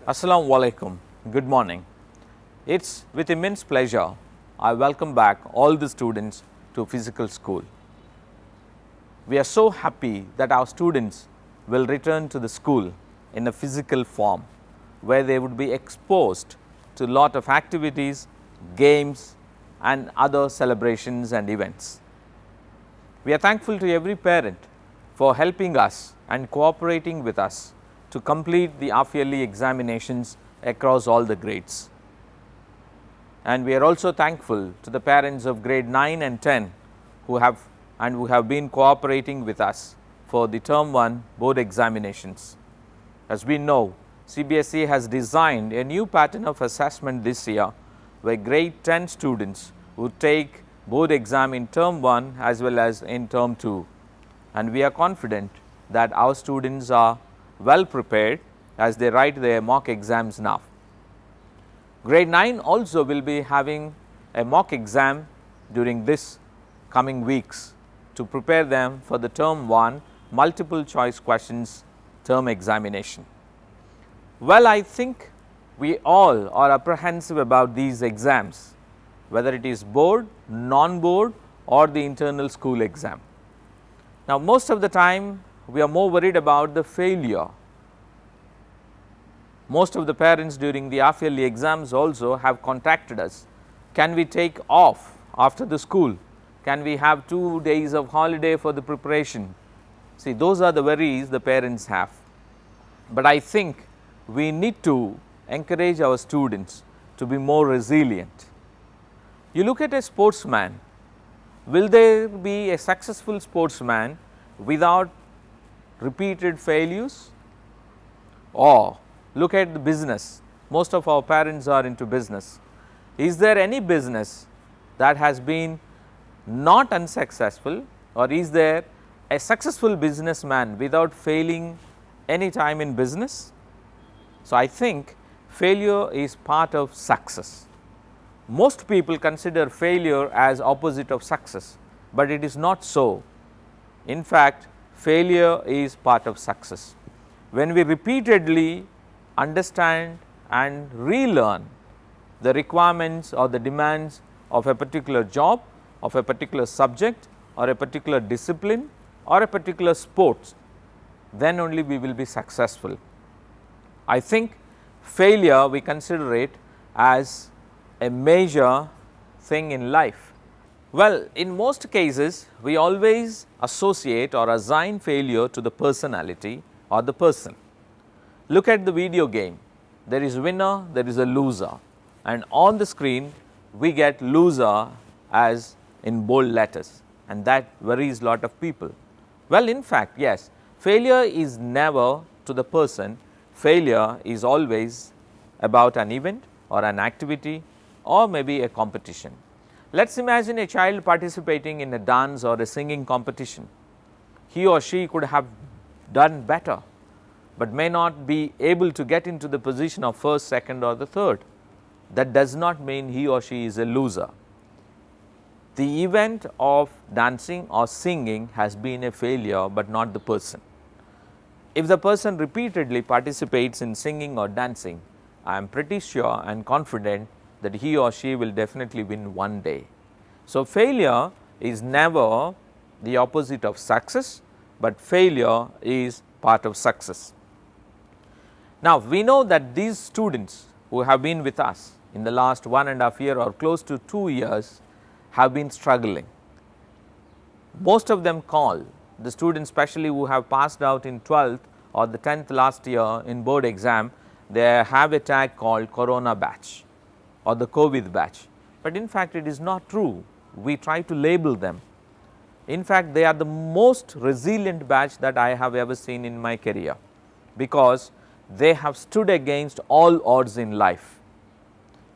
Assalamu alaikum. Good morning. It's with immense pleasure I welcome back all the students to physical school. We are so happy that our students will return to the school in a physical form where they would be exposed to lot of activities, games and other celebrations and events. We are thankful to every parent for helping us and cooperating with us to complete the half-yearly examinations across all the grades. And we are also thankful to the parents of grade 9 and 10 who have been cooperating with us for the term 1 board examinations. As we know, CBSE has designed a new pattern of assessment this year where grade 10 students would take board exam in term 1 as well as in term 2, and we are confident that our students are well prepared as they write their mock exams now. Grade 9 also will be having a mock exam during this coming weeks to prepare them for the term 1 multiple choice questions term examination. Well, I think we all are apprehensive about these exams, whether it is board, non-board or the internal school exam. Now, most of the time we are more worried about the failure. Most of the parents during the half-yearly exams also have contacted us. Can we take off after the school? Can we have 2 days of holiday for the preparation? See, those are the worries the parents have. But I think we need to encourage our students to be more resilient. You look at a sportsman, will there be a successful sportsman without repeated failures? Or look at the business, most of our parents are into business. Is there any business that has been not unsuccessful, or is there a successful businessman without failing any time in business? So, I think failure is part of success. Most people consider failure as opposite of success, but it is not so. In fact, failure is part of success. When we repeatedly understand and relearn the requirements or the demands of a particular job, of a particular subject or a particular discipline or a particular sport, then only we will be successful. I think failure, we consider it as a major thing in life. Well, in most cases we always associate or assign failure to the personality or the person. Look at the video game, there is winner, there is a loser, and on the screen we get loser as in bold letters, and that worries lot of people. Well, in fact, yes, failure is never to the person, failure is always about an event or an activity or maybe a competition. Let us imagine a child participating in a dance or a singing competition. He or she could have done better, but may not be able to get into the position of first, second or the third. That does not mean he or she is a loser. The event of dancing or singing has been a failure, but not the person. If the person repeatedly participates in singing or dancing, I am pretty sure and confident that he or she will definitely win one day. So, failure is never the opposite of success, but failure is part of success. Now, we know that these students who have been with us in the last 1.5 years or close to 2 years have been struggling. Most of them call the students, especially who have passed out in 12th or the 10th last year in board exam, they have a tag called Corona batch or the COVID batch, but in fact it is not true. We try to label them. In fact, they are the most resilient batch that I have ever seen in my career, because they have stood against all odds in life.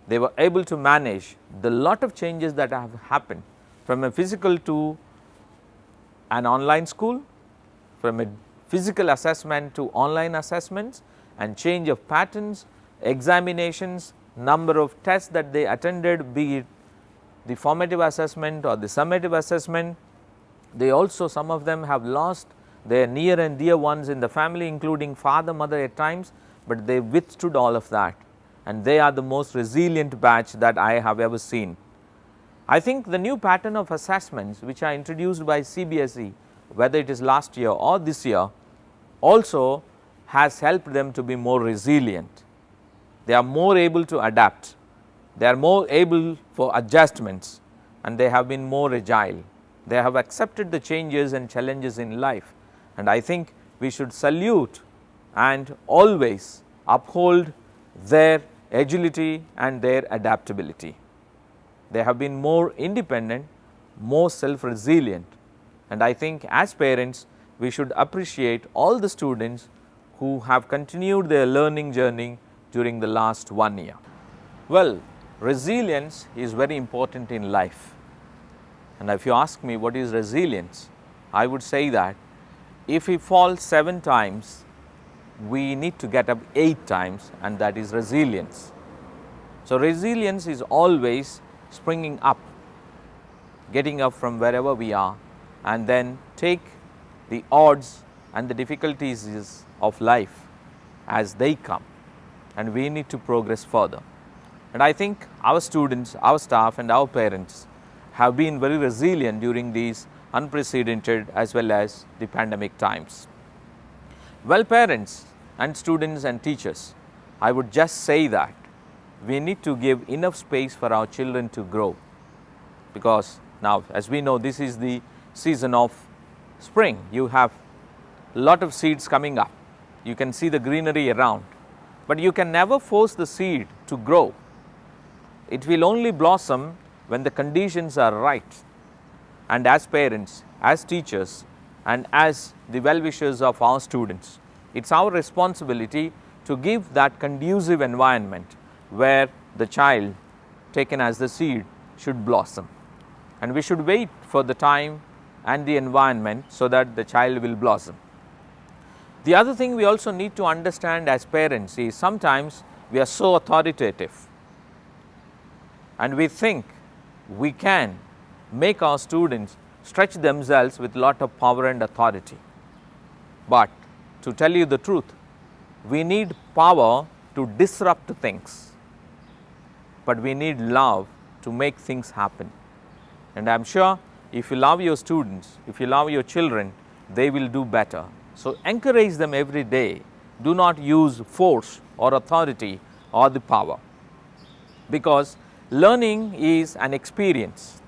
They were able to manage the lot of changes that have happened from a physical to an online school, from a physical assessment to online assessments, and change of patterns, examinations, number of tests that they attended, be it the formative assessment or the summative assessment. They also, some of them have lost their near and dear ones in the family, including father, mother at times, but they withstood all of that, and they are the most resilient batch that I have ever seen. I think the new pattern of assessments which are introduced by CBSE, whether it is last year or this year, also has helped them to be more resilient. They are more able to adapt, they are more able for adjustments, and they have been more agile. They have accepted the changes and challenges in life, and I think we should salute and always uphold their agility and their adaptability. They have been more independent, more self-resilient, and I think as parents we should appreciate all the students who have continued their learning journey during the last 1 year. Well, resilience is very important in life, and if you ask me what is resilience, I would say that if we fall 7 times, we need to get up 8 times, and that is resilience. So, resilience is always springing up, getting up from wherever we are, and then take the odds and the difficulties of life as they come, and we need to progress further. And I think our students, our staff and our parents have been very resilient during these unprecedented as well as the pandemic times. Well, parents and students and teachers, I would just say that we need to give enough space for our children to grow, because now as we know, this is the season of spring. You have a lot of seeds coming up, you can see the greenery around, but you can never force the seed to grow. It will only blossom when the conditions are right. And as parents, as teachers and as the well-wishers of our students, it's our responsibility to give that conducive environment where the child taken as the seed should blossom, and we should wait for the time and the environment so that the child will blossom. The other thing we also need to understand as parents is sometimes we are so authoritative and we think we can make our students stretch themselves with lot of power and authority. But to tell you the truth, we need power to disrupt things, but we need love to make things happen. And I am sure if you love your students, if you love your children, they will do better. So encourage them every day. Do not use force or authority or the power, because learning is an experience.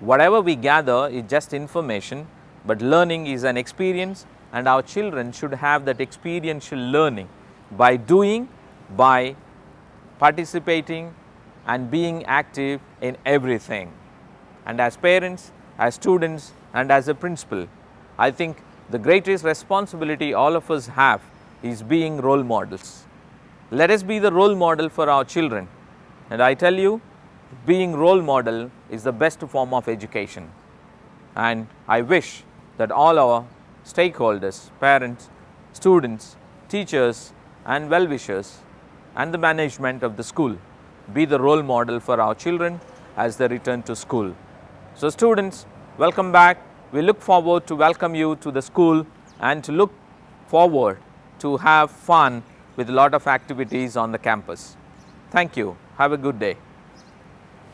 Whatever we gather is just information, but learning is an experience, and our children should have that experiential learning by doing, by participating and being active in everything. And as parents, as students and as a principal, I think the greatest responsibility all of us have is being role models. Let us be the role model for our children, and I tell you, being role model is the best form of education. And I wish that all our stakeholders, parents, students, teachers and well-wishers and the management of the school be the role model for our children as they return to school. So students, welcome back. We look forward to welcome you to the school and to look forward to have fun with a lot of activities on the campus. Thank you. Have a good day.